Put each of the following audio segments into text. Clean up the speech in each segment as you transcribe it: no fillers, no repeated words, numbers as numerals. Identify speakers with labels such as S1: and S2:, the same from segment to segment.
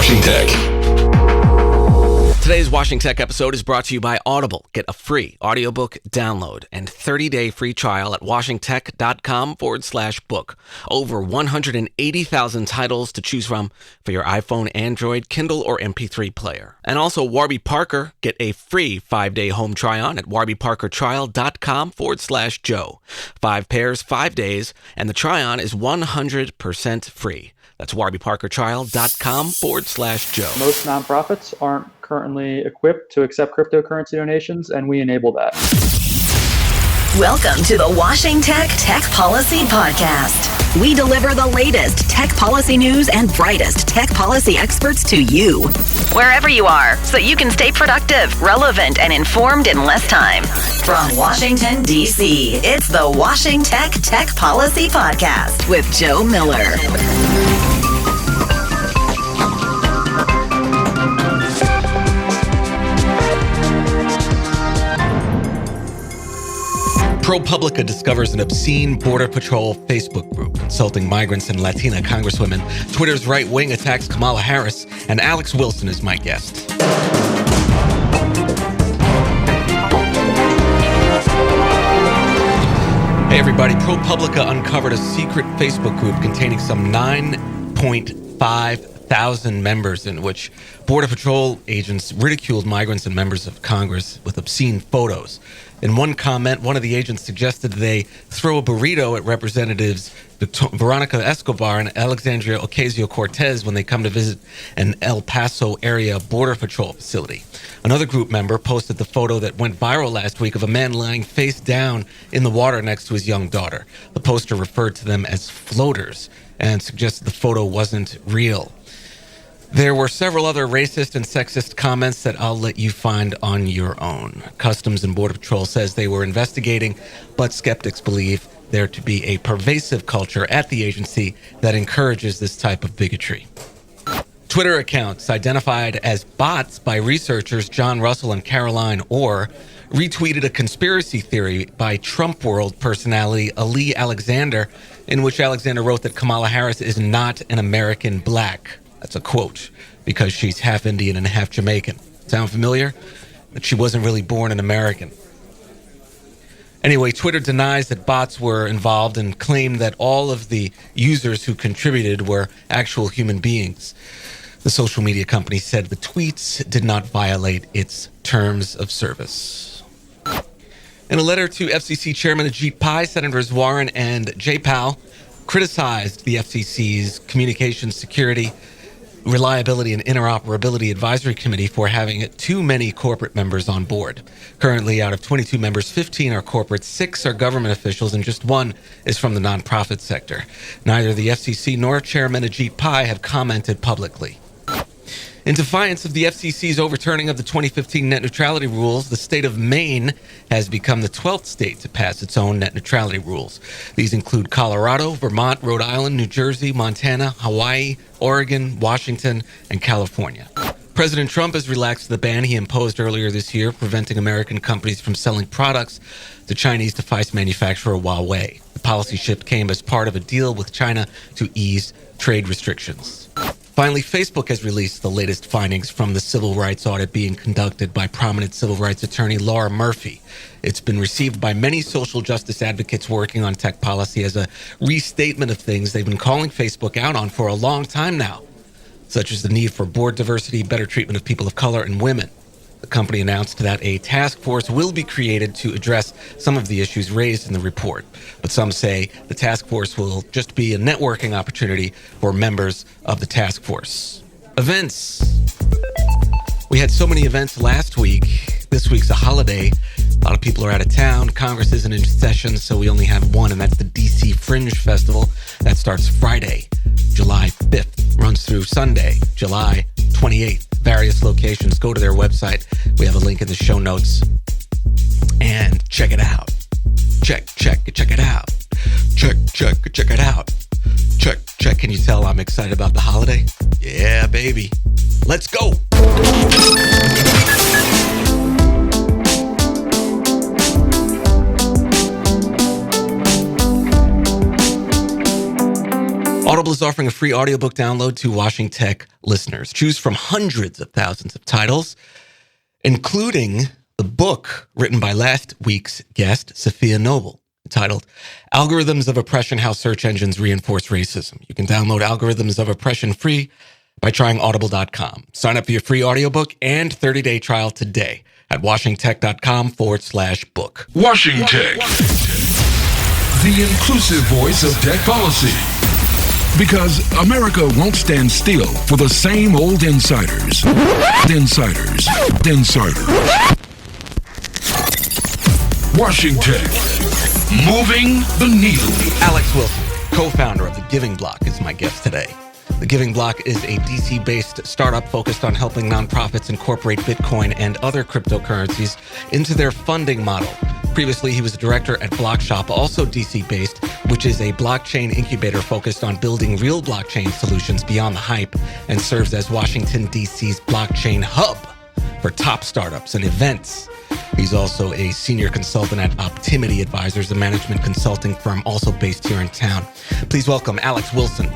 S1: Washing Tech.
S2: Today's Washing Tech episode is brought to you by Audible. Get a free audiobook download and 30-day free trial at washingtech.com/book. Over 180,000 titles to choose from for your iPhone, Android, Kindle, or MP3 player. And also Warby Parker. Get a free 5-day home try-on at warbyparkertrial.com/Joe. 5 pairs, 5 days, and the try-on is 100% free. That's warbyparkertrial.com/Joe.
S3: Most nonprofits aren't currently equipped to accept cryptocurrency donations, and we enable that.
S4: Welcome to the Washing Tech Policy Podcast. We deliver the latest tech policy news and brightest tech policy experts to you, wherever you are, so you can stay productive, relevant, and informed in less time. From Washington, D.C., it's the Washing Tech Policy Podcast with Joe Miller.
S2: ProPublica discovers an obscene Border Patrol Facebook group insulting migrants and Latina congresswomen. Twitter's right wing attacks Kamala Harris, and Alex Wilson is my guest. Hey everybody, ProPublica uncovered a secret Facebook group containing some 9.5 thousand members in which Border Patrol agents ridiculed migrants and members of Congress with obscene photos. In one comment, one of the agents suggested they throw a burrito at Representatives Veronica Escobar and Alexandria Ocasio-Cortez when they come to visit an El Paso area Border Patrol facility. Another group member posted the photo that went viral last week of a man lying face down in the water next to his young daughter. The poster referred to them as floaters and suggested the photo wasn't real. There were several other racist and sexist comments that I'll let you find on your own. Customs and Border Patrol says they were investigating, but skeptics believe there to be a pervasive culture at the agency that encourages this type of bigotry. Twitter accounts identified as bots by researchers John Russell and Caroline Orr retweeted a conspiracy theory by Trump World personality Ali Alexander, in which Alexander wrote that Kamala Harris is not an American black. That's a quote, because she's half Indian and half Jamaican. Sound familiar? That she wasn't really born an American. Anyway, Twitter denies that bots were involved and claimed that all of the users who contributed were actual human beings. The social media company said the tweets did not violate its terms of service. In a letter to FCC Chairman Ajit Pai, Senators Warren and Jaypal criticized the FCC's Communications Security, Reliability and Interoperability Advisory Committee for having too many corporate members on board. Currently, out of 22 members, 15 are corporate, 6 are government officials, and just 1 is from the nonprofit sector. Neither the FCC nor Chairman Ajit Pai have commented publicly. In defiance of the FCC's overturning of the 2015 net neutrality rules, the state of Maine has become the 12th state to pass its own net neutrality rules. These include Colorado, Vermont, Rhode Island, New Jersey, Montana, Hawaii, Oregon, Washington, and California. President Trump has relaxed the ban he imposed earlier this year, preventing American companies from selling products to Chinese device manufacturer Huawei. The policy shift came as part of a deal with China to ease trade restrictions. Finally, Facebook has released the latest findings from the civil rights audit being conducted by prominent civil rights attorney Laura Murphy. It's been received by many social justice advocates working on tech policy as a restatement of things they've been calling Facebook out on for a long time now, such as the need for board diversity, better treatment of people of color, and women. The company announced that a task force will be created to address some of the issues raised in the report. But some say the task force will just be a networking opportunity for members of the task force. Events. We had so many events last week. This week's a holiday. A lot of people are out of town. Congress isn't in session, so we only have one, and that's the DC Fringe Festival. That starts Friday, July 5th, runs through Sunday, July 28th. Various locations. Go to their website. We have a link in the show notes. And check it out. Check it out. Check it out. Check. Can you tell I'm excited about the holiday? Yeah, baby. Let's go. Audible is offering a free audiobook download to Washington Tech listeners. Choose from hundreds of thousands of titles, including the book written by last week's guest, Sophia Noble, entitled Algorithms of Oppression, How Search Engines Reinforce Racism. You can download Algorithms of Oppression free by trying audible.com. Sign up for your free audiobook and 30-day trial today at washingtech.com/book.
S1: Washington Tech, the inclusive voice of tech policy. Because America won't stand still for the same old insiders. Insiders. Washington Tech, moving the needle.
S2: Alex Wilson, co-founder of The Giving Block, is my guest today. The Giving Block is a DC-based startup focused on helping nonprofits incorporate Bitcoin and other cryptocurrencies into their funding model. Previously, he was a director at Blockshop, also DC-based, which is a blockchain incubator focused on building real blockchain solutions beyond the hype, and serves as Washington, D.C.'s blockchain hub for top startups and events. He's also a senior consultant at Optimity Advisors, a management consulting firm also based here in town. Please welcome Alex Wilson.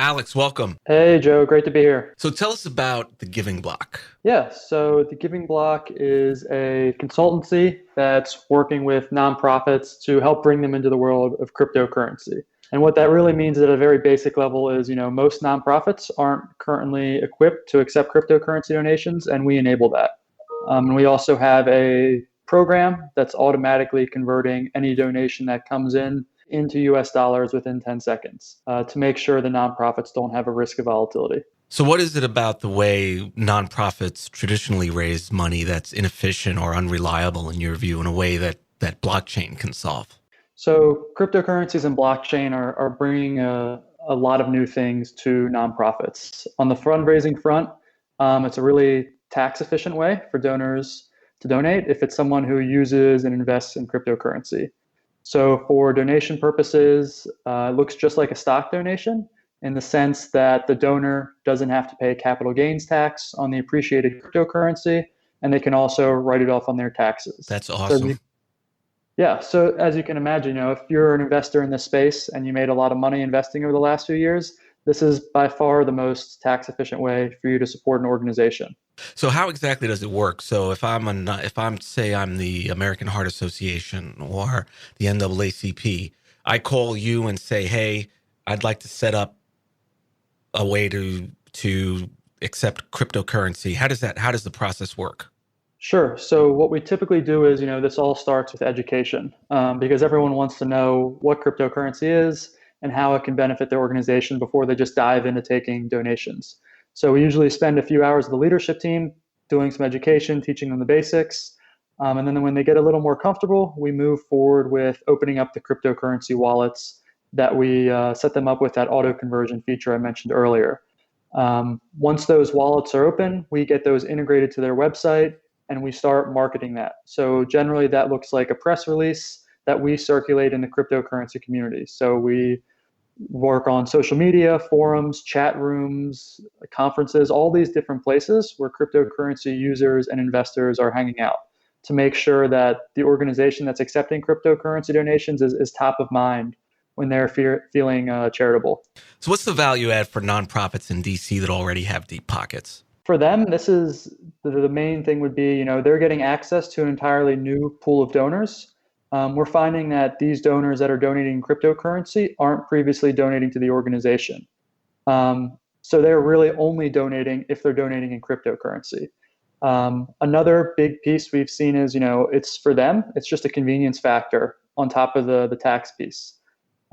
S2: Alex, welcome.
S3: Hey, Joe. Great to be here.
S2: So tell us about The Giving Block.
S3: Yeah, so The Giving Block is a consultancy that's working with nonprofits to help bring them into the world of cryptocurrency. And what that really means at a very basic level is, most nonprofits aren't currently equipped to accept cryptocurrency donations, and we enable that. And we also have a program that's automatically converting any donation that comes in into US dollars within 10 seconds to make sure the nonprofits don't have a risk of volatility.
S2: So what is it about the way nonprofits traditionally raise money that's inefficient or unreliable in your view in a way that blockchain can solve?
S3: So cryptocurrencies and blockchain are bringing a lot of new things to nonprofits. On the fundraising front, it's a really tax efficient way for donors to donate if it's someone who uses and invests in cryptocurrency. So for donation purposes, it looks just like a stock donation in the sense that the donor doesn't have to pay capital gains tax on the appreciated cryptocurrency, and they can also write it off on their taxes.
S2: That's awesome.
S3: So as you can imagine, if you're an investor in this space and you made a lot of money investing over the last few years, this is by far the most tax efficient way for you to support an organization.
S2: So how exactly does it work? So if I'm the American Heart Association or the NAACP, I call you and say, hey, I'd like to set up a way to accept cryptocurrency. How does the process work?
S3: Sure. So what we typically do is, this all starts with education because everyone wants to know what cryptocurrency is and how it can benefit their organization before they just dive into taking donations. So we usually spend a few hours with the leadership team doing some education, teaching them the basics. And then when they get a little more comfortable, we move forward with opening up the cryptocurrency wallets that we set them up with that auto conversion feature I mentioned earlier. Once those wallets are open, we get those integrated to their website and we start marketing that. So generally that looks like a press release that we circulate in the cryptocurrency community. So we work on social media, forums, chat rooms, conferences, all these different places where cryptocurrency users and investors are hanging out to make sure that the organization that's accepting cryptocurrency donations is top of mind when they're feeling charitable.
S2: So what's the value add for nonprofits in DC that already have deep pockets?
S3: For them, this is the main thing would be, they're getting access to an entirely new pool of donors. We're finding that these donors that are donating cryptocurrency aren't previously donating to the organization. So they're really only donating if they're donating in cryptocurrency. Another big piece we've seen is, it's for them, it's just a convenience factor on top of the tax piece.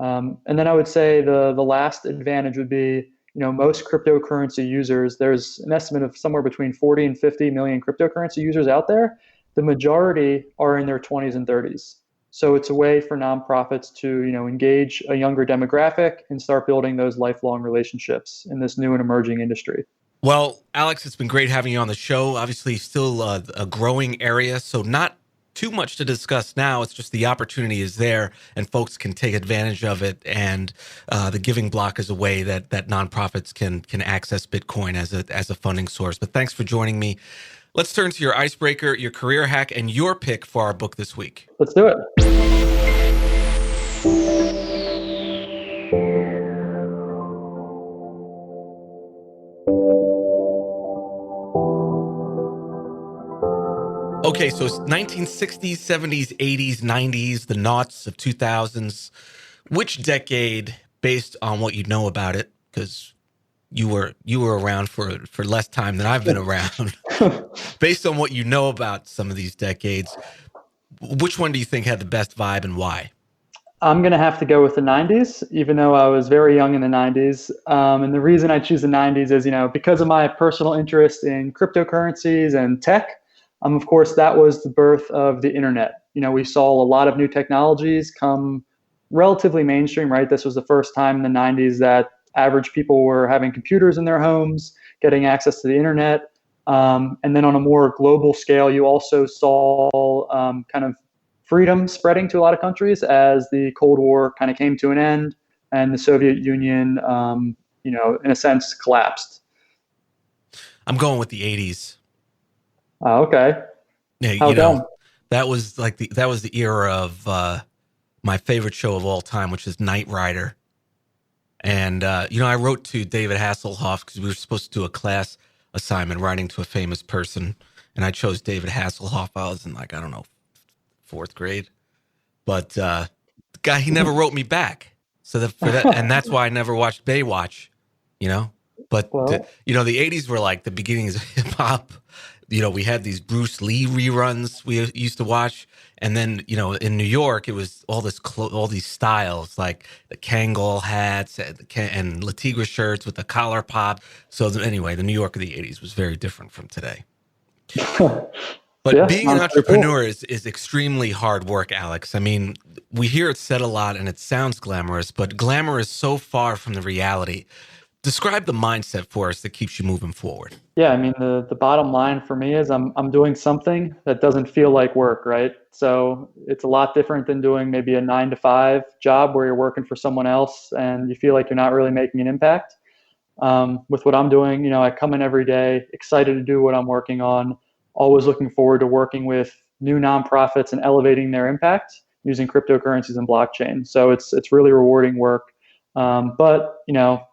S3: And then I would say the last advantage would be, most cryptocurrency users, there's an estimate of somewhere between 40 and 50 million cryptocurrency users out there. The majority are in their 20s and 30s. So it's a way for nonprofits to, engage a younger demographic and start building those lifelong relationships in this new and emerging industry.
S2: Well, Alex, it's been great having you on the show. Obviously, still a growing area, so not too much to discuss now. It's just the opportunity is there, and folks can take advantage of it. And the Giving Block is a way that nonprofits can access Bitcoin as a funding source. But thanks for joining me. Let's turn to your icebreaker, your career hack, and your pick for our book this week.
S3: Let's do it.
S2: Okay, so it's 1960s, 70s, 80s, 90s, the noughts of 2000s. Which decade, based on what you know about it, because you were around for less time than I've been around, based on what you know about some of these decades, which one do you think had the best vibe and why?
S3: I'm going to have to go with the 90s, even though I was very young in the 90s. And the reason I choose the 90s is, because of my personal interest in cryptocurrencies and tech. Of course, that was the birth of the internet. We saw a lot of new technologies come relatively mainstream, right? This was the first time in the 90s that average people were having computers in their homes, getting access to the internet. And then on a more global scale, you also saw kind of freedom spreading to a lot of countries as the Cold War kind of came to an end and the Soviet Union, in a sense, collapsed.
S2: I'm going with the 80s.
S3: Oh, okay.
S2: Yeah,
S3: How come?
S2: that was the era of my favorite show of all time, which is Knight Rider. And I wrote to David Hasselhoff because we were supposed to do a class assignment writing to a famous person, and I chose David Hasselhoff. I was in, I don't know, 4th grade, but the guy, he never wrote me back. So and that's why I never watched Baywatch. But
S3: Well,
S2: the 80s were like the beginnings of hip hop. We had these Bruce Lee reruns we used to watch. And then, in New York, it was all these styles, like the Kangol hats and La Tigre shirts with the collar pop. So anyway, the New York of the 80s was very different from today. But
S3: yeah,
S2: being an
S3: sounds pretty
S2: entrepreneur is extremely hard work, Alex. I mean, we hear it said a lot and it sounds glamorous, but glamour is so far from the reality. Describe the mindset for us that keeps you moving forward.
S3: Yeah, I mean, the bottom line for me is I'm doing something that doesn't feel like work, right? So it's a lot different than doing maybe a 9-to-5 job where you're working for someone else and you feel like you're not really making an impact. With what I'm doing, I come in every day excited to do what I'm working on, always looking forward to working with new nonprofits and elevating their impact using cryptocurrencies and blockchain. So it's really rewarding work. But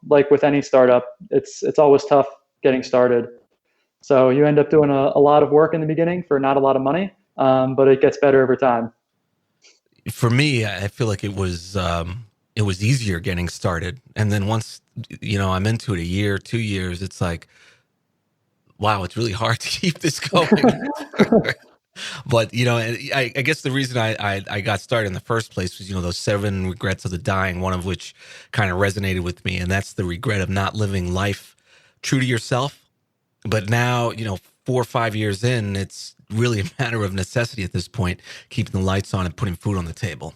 S3: like with any startup, it's always tough getting started. So you end up doing a lot of work in the beginning for not a lot of money, but it gets better over time.
S2: For me, I feel like it was easier getting started, and then once I'm into it, a year, 2 years, it's like, wow, it's really hard to keep this going. But I guess the reason I got started in the first place was those 7 regrets of the dying, one of which kind of resonated with me, and that's the regret of not living life true to yourself. But now 4 or 5 years in, it's really a matter of necessity at this point, keeping the lights on and putting food on the table.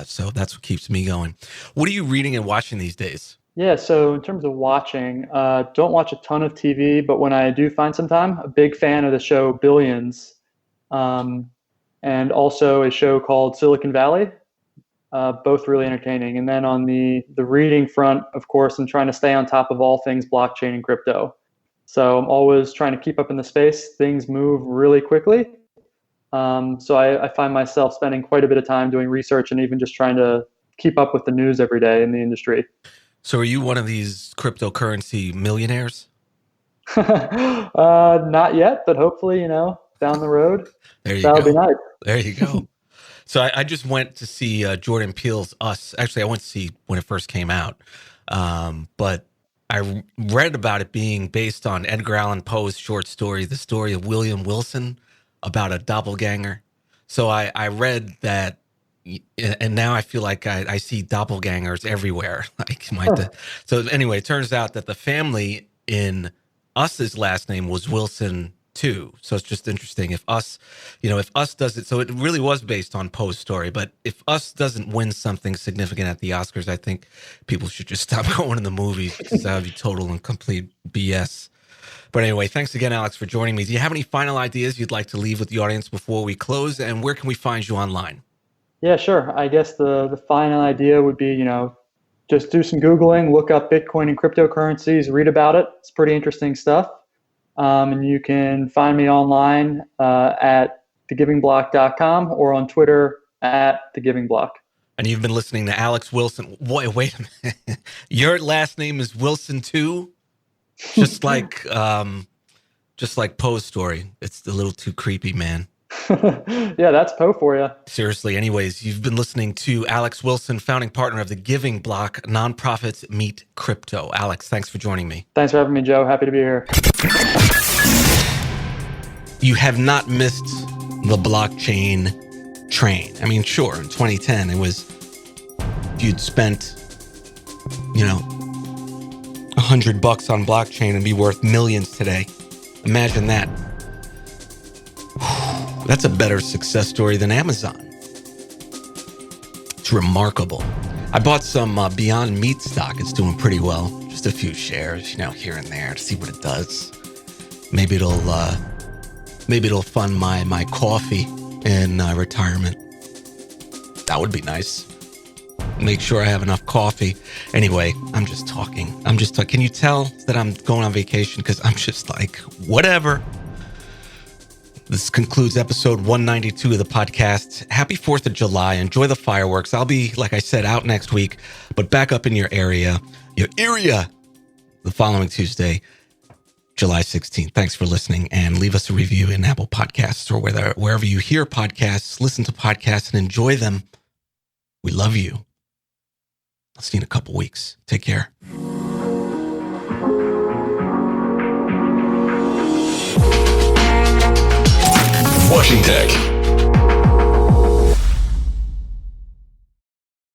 S2: So that's what keeps me going. What are you reading and watching these days?
S3: Yeah, so in terms of watching, don't watch a ton of TV, but when I do find some time, a big fan of the show Billions. And also a show called Silicon Valley, both really entertaining. And then on the reading front, of course, I'm trying to stay on top of all things blockchain and crypto. So I'm always trying to keep up in the space. Things move really quickly. So I find myself spending quite a bit of time doing research and even just trying to keep up with the news every day in the industry.
S2: So are you one of these cryptocurrency millionaires?
S3: Not yet, but hopefully, down the road. That'll be nice.
S2: There you go. So I just went to see Jordan Peele's Us. Actually, I went to see when it first came out. But I read about it being based on Edgar Allan Poe's short story, the story of William Wilson, about a doppelganger. So I read that, and now I feel like I see doppelgangers everywhere. So anyway, it turns out that the family in Us's last name was Wilson too. So it's just interesting if Us does it. So it really was based on Poe's story. But if Us doesn't win something significant at the Oscars, I think people should just stop going to the movies because that would be total and complete BS. But anyway, thanks again, Alex, for joining me. Do you have any final ideas you'd like to leave with the audience before we close? And where can we find you online?
S3: Yeah, sure. I guess the final idea would be, just do some Googling, look up Bitcoin and cryptocurrencies, read about it. It's pretty interesting stuff. And you can find me online at thegivingblock.com or on Twitter at thegivingblock.
S2: And you've been listening to Alex Wilson. Wait a minute. Your last name is Wilson too? Just like Poe's story. It's a little too creepy, man.
S3: Yeah, that's Poe for you.
S2: Seriously. Anyways, you've been listening to Alex Wilson, founding partner of the Giving Block, Nonprofits Meet Crypto. Alex, thanks for joining me.
S3: Thanks for having me, Joe. Happy to be here.
S2: You have not missed the blockchain train. I mean, sure, in 2010, it was, if you'd spent, $100 on blockchain and be worth millions today. Imagine that. That's a better success story than Amazon. It's remarkable. I bought some Beyond Meat stock. It's doing pretty well. Just a few shares, here and there to see what it does. Maybe it'll fund my coffee in retirement. That would be nice. Make sure I have enough coffee. Anyway, I'm just talking. Can you tell that I'm going on vacation? Because I'm just like, whatever. This concludes episode 192 of the podcast. Happy 4th of July. Enjoy the fireworks. I'll be, like I said, out next week, but back up in your area, the following Tuesday, July 16th. Thanks for listening, and leave us a review in Apple Podcasts or wherever you hear podcasts. Listen to podcasts and enjoy them. We love you. I'll see you in a couple weeks. Take care.
S1: Washington Tech.